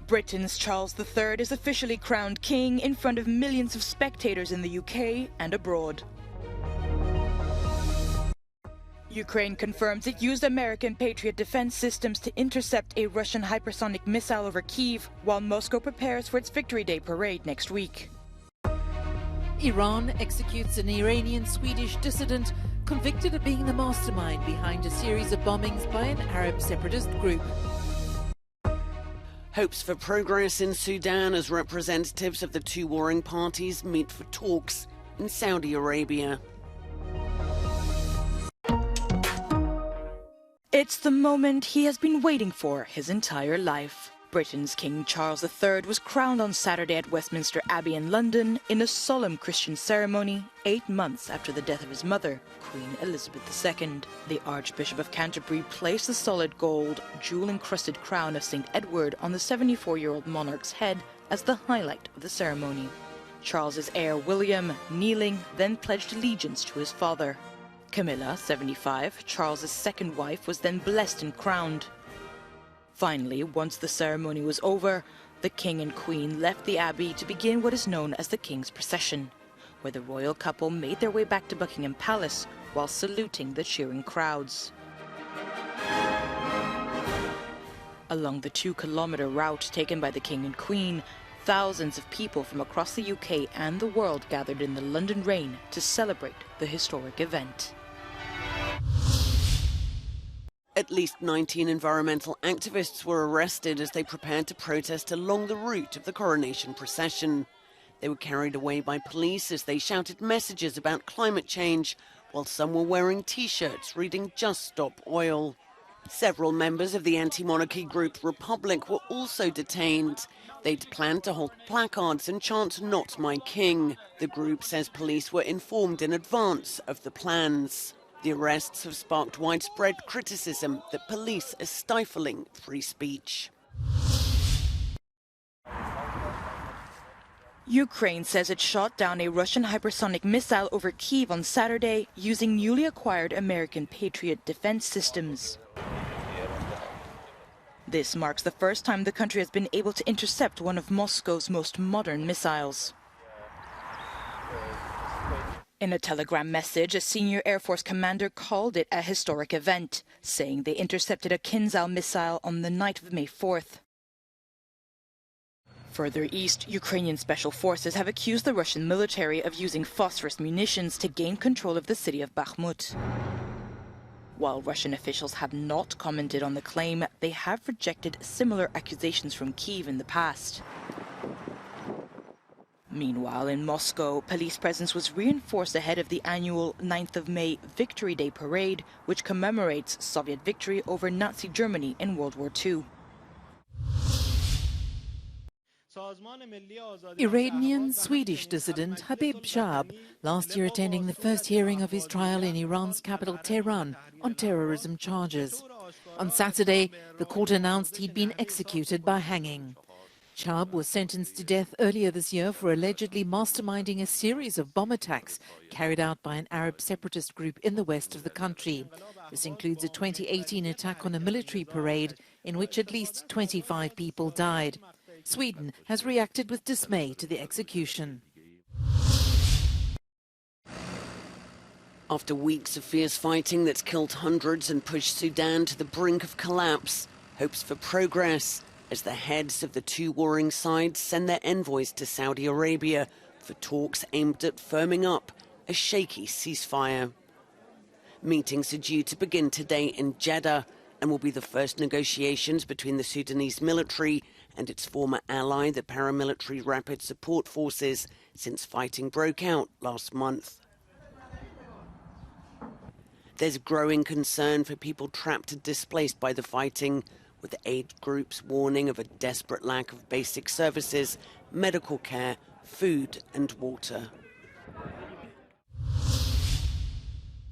Britain's Charles III is officially crowned king in front of millions of spectators in the UK and abroad. Ukraine confirms it used American Patriot defense systems to intercept a Russian hypersonic missile over Kyiv, while Moscow prepares for its Victory Day parade next week. Iran executes an Iranian-Swedish dissident convicted of being the mastermind behind a series of bombings by an Arab separatist group. Hopes for progress in Sudan as representatives of the two warring parties meet for talks in Saudi Arabia. It's the moment he has been waiting for his entire life. Britain's King Charles III was crowned on Saturday at Westminster Abbey in London in a solemn Christian ceremony 8 months after the death of his mother, Queen Elizabeth II. The Archbishop of Canterbury placed the solid gold, jewel-encrusted crown of St. Edward on the 74-year-old monarch's head as the highlight of the ceremony. Charles's heir William, kneeling, then pledged allegiance to his father. Camilla, 75, Charles's second wife, was then blessed and crowned. Finally, once the ceremony was over, the King and Queen left the Abbey to begin what is known as the King's Procession, where the royal couple made their way back to Buckingham Palace while saluting the cheering crowds. Along the 2-kilometre route taken by the King and Queen, thousands of people from across the UK and the world gathered in the London rain to celebrate the historic event. At least 19 environmental activists were arrested as they prepared to protest along the route of the coronation procession. They were carried away by police as they shouted messages about climate change, while some were wearing T-shirts reading "Just Stop Oil." Several members of the anti-monarchy group Republic were also detained. They'd planned to hold placards and chant "Not My King." The group says police were informed in advance of the plans. The arrests have sparked widespread criticism that police are stifling free speech. Ukraine says it shot down a Russian hypersonic missile over Kyiv on Saturday using newly acquired American Patriot defense systems. This marks the first time the country has been able to intercept one of Moscow's most modern missiles. In a telegram message, a senior Air Force commander called it a historic event, saying they intercepted a Kinzhal missile on the night of May 4th. Further east, Ukrainian special forces have accused the Russian military of using phosphorus munitions to gain control of the city of Bakhmut. While Russian officials have not commented on the claim, they have rejected similar accusations from Kyiv in the past. Meanwhile, in Moscow, police presence was reinforced ahead of the annual 9th of May Victory Day parade, which commemorates Soviet victory over Nazi Germany in World War II. Iranian-Swedish dissident Habib Shahab last year attending the first hearing of his trial in Iran's capital Tehran on terrorism charges. On Saturday, the court announced he'd been executed by hanging. Shahab was sentenced to death earlier this year for allegedly masterminding a series of bomb attacks carried out by an Arab separatist group in the west of the country. This includes a 2018 attack on a military parade in which at least 25 people died. Sweden has reacted with dismay to the execution. After weeks of fierce fighting that's killed hundreds and pushed Sudan to the brink of collapse, hopes for progress as the heads of the two warring sides send their envoys to Saudi Arabia for talks aimed at firming up a shaky ceasefire. Meetings are due to begin today in Jeddah and will be the first negotiations between the Sudanese military and its former ally, the paramilitary Rapid Support Forces, since fighting broke out last month. There's growing concern for people trapped and displaced by the fighting, with aid groups warning of a desperate lack of basic services, medical care, food and water.